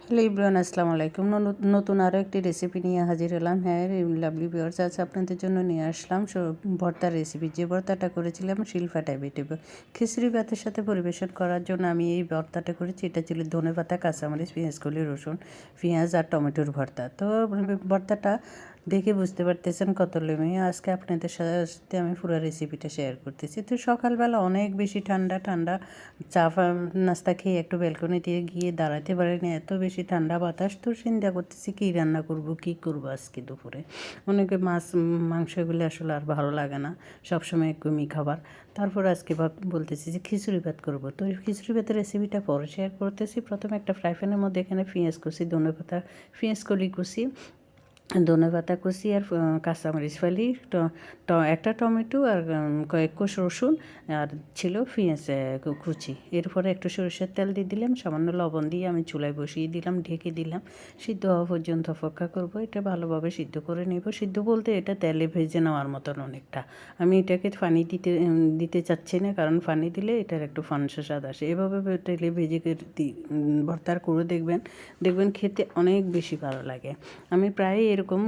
Hello Ibran, আসসালামু আলাইকুম। নতুন আরও একটি রেসিপি নিয়ে হাজির হলাম। হ্যাঁ লাভলি ভিউয়ার্স, আজ আপনাদের জন্য নিয়ে আসলাম ভর্তার রেসিপি। যে ভর্তাটা করেছিলাম শিলফাটায় বেটে খিচুড়ি ভাতের সাথে পরিবেশন করার জন্য আমি এই ভর্তাটা করেছি। এটা ছিল ধনেপাতা, কাঁচামরিচ, পেঁয়াজ কলি, রসুন, পেঁয়াজ আর টমেটোর ভর্তা। তো ভর্তাটা দেখে বুঝতে পারতেছেন কত লোভনীয়। আজকে আপনাদের সাথে আমি পুরো রেসিপিটা শেয়ার করতেছি। তো সকালবেলা অনেক বেশি ঠান্ডা ঠান্ডা চা নাস্তা খেয়ে একটু ব্যালকনি দিয়ে গিয়ে দাঁড়াতে পারিনি, এত বেশি ঠান্ডা বাতাস। তো চিন্তা করতেছি কী রান্না করব, কী করবো আজকে দুপুরে। অনেকে মাছ মাংস এগুলো আসলে আর ভালো লাগে না, সবসময় একদমই খাবার। তারপর আজকে বলতেছি যে খিচুড়ি ভাত করবো। তো খিচুড়ি ভাতের রেসিপিটা পরে শেয়ার করতেছি। প্রথমে একটা ফ্রাই প্যানের মধ্যে এখানে পেঁয়াজ কুচি, ধনেপাতা, পেঁয়াজ কলি কুচি, ধনেপাতা কুচি আর কাঁচামরিচ ফালি, একটা টমেটো আর কয়েক কোষ রসুন আর ছিল পেঁয়াজ কুচি। এরপরে একটু সরষের তেল দিয়ে দিলাম, সামান্য লবণ দিয়ে আমি চুলায় বসিয়ে দিলাম, ঢেকে দিলাম। সিদ্ধ হওয়া পর্যন্ত অপেক্ষা করব। এটা ভালোভাবে সিদ্ধ করে নেব। সিদ্ধ বলতে এটা তেলে ভেজে নেওয়ার মতন অনেকটা। আমি এটাকে পানি দিতে চাচ্ছি না, কারণ পানি দিলে এটার একটু ফানসা স্বাদ আসে। এভাবে তেলে ভেজে ভর্তার করে দেখবেন খেতে অনেক বেশি ভালো লাগে। আমি প্রায় এরকম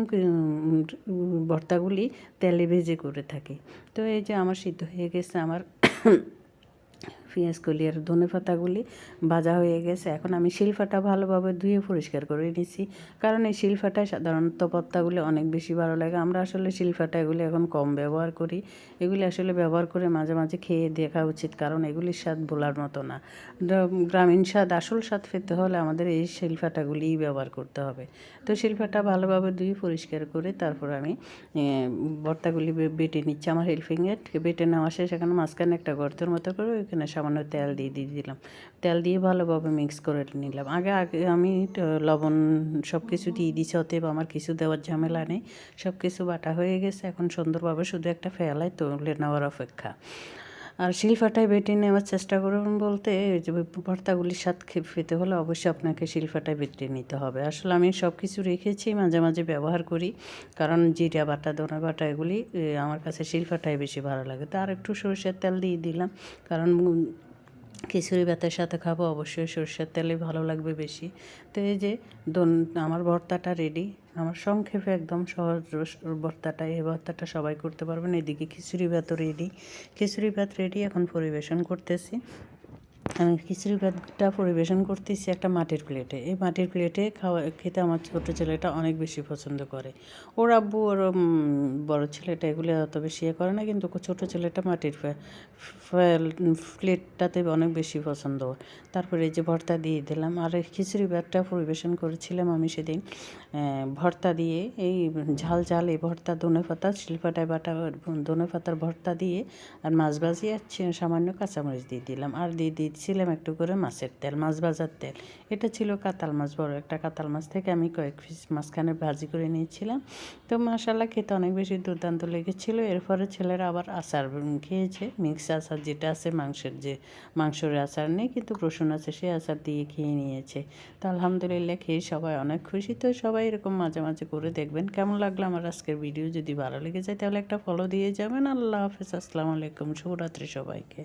ভর্তাগুলি তেলে ভেজে করে থাকি। তো এই যে আমার সিদ্ধ হয়ে গেছে, আমার পেঁয়াজ কলি আর ধনেপাতাগুলি ভাজা হয়ে গেছে। এখন আমি শিলফাটা ভালোভাবে ধুয়ে পরিষ্কার করে নিচ্ছি, কারণ এই শিলফাটায় সাধারণত ভর্তাগুলি অনেক বেশি ভালো লাগে। আমরা আসলে শিলফাটা এগুলি এখন কম ব্যবহার করি। এগুলি আসলে ব্যবহার করে মাঝে মাঝে খেয়ে দেখা উচিত, কারণ এগুলির স্বাদ বলার মতো না। গ্রামীণ স্বাদ, আসল স্বাদ পেতে হলে আমাদের এই শিলফাটাগুলিই ব্যবহার করতে হবে। তো শিলফাটা ভালোভাবে ধুয়ে পরিষ্কার করে তারপর আমি ভর্তাগুলি বেটে নিচ্ছি। আমার হেল্পিংয়ে বেটে নেওয়া শেষ। এখানে মাঝখানে একটা গর্তের মতো করে ওইখানে সামান্য তেল দিয়ে দিলাম। তেল দিয়ে ভালোভাবে মিক্স করে নিলাম। আগে আমি লবণ সব কিছু দিয়ে দিচ্ছি, অতএব আমার কিছু দেওয়ার ঝামেলা নেই। সব কিছু বাটা হয়ে গেছে। এখন সুন্দরভাবে শুধু একটা ফেলায় তুলে নেওয়ার অপেক্ষা। আর শিলফাটায় বেটে নেওয়ার চেষ্টা করুন বলতে, যে ভর্তাগুলির স্বাদ পেতে হলে অবশ্যই আপনাকে শিলফাটায় বেটে নিতে হবে। আসলে আমি সব কিছু রেখেছি, মাঝে মাঝে ব্যবহার করি, কারণ জিরা বাটা, ধনে বাটা এগুলি আমার কাছে শিলফাটায় বেশি ভালো লাগে। তো আর একটু সরষের তেল দিয়ে দিলাম, কারণ খিচুড়ি ভাতের সাথে খাবো, অবশ্যই সরষের তেলে ভালো লাগবে বেশি। তো এই যে আমার ভর্তাটা রেডি। আমার সংক্ষেপে একদম সহজ ভর্তাটা, এই ভর্তাটা সবাই করতে পারবেন। এদিকে খিচুড়ি ভাতও রেডি। খিচুড়ি ভাত রেডি, এখন পরিবেশন করতেছি। আমি খিচুড়ি ভাতটা পরিবেশন করতেছি একটা মাটির প্লেটে। এই মাটির প্লেটে খেতে আমার ছোটো ছেলেটা অনেক বেশি পছন্দ করে। ওর আব্বু ওর বড় ছেলেটা এগুলো অত বেশি করে না, কিন্তু ছোটো ছেলেটা মাটির প্লেটটাতে অনেক বেশি পছন্দ ওর। তারপরে এই যে ভর্তা দিয়ে দিলাম। আর এই খিচুড়ি ভাতটা পরিবেশন করেছিলাম আমি সেদিন ভর্তা দিয়ে, এই ঝাল ঝাল এই ভর্তা, ধনেপাতা শিলপাটায় বাটা ধনেপাতার ভর্তা দিয়ে আর মাছ ভাজি আর সামান্য কাঁচামরিচ দিয়ে দিলাম। আর দিয়ে দিচ্ছিলাম একটু করে মাছের তেল, মাছ ভাজার তেল। এটা ছিল কাতাল মাছ, বড় একটা কাতাল মাছ থেকে আমি কয়েক পিস মাঝখানে ভাজি করে নিয়েছিলাম। তো মাশাআল্লাহ খেতে অনেক বেশি দুর্দান্ত লেগেছিল। এরপরে ছেলেরা আবার আচার খেয়েছে, মিক্স আচার যেটা আছে, মাংসের আচার নেই কিন্তু রসুন আছে, সেই আচার দিয়ে খেয়ে নিয়েছে। তো আলহামদুলিল্লাহ খেয়ে সবাই অনেক খুশি। তো সবাই এরকম মাঝে মাঝে করে দেখবেন। কেমন লাগলো আমার আজকের ভিডিও? যদি ভালো লেগে যায় তাহলে একটা ফলো দিয়ে যাবেন। আল্লাহ হাফেজ, আসসালামু আলাইকুম, শুভরাত্রি সবাইকে।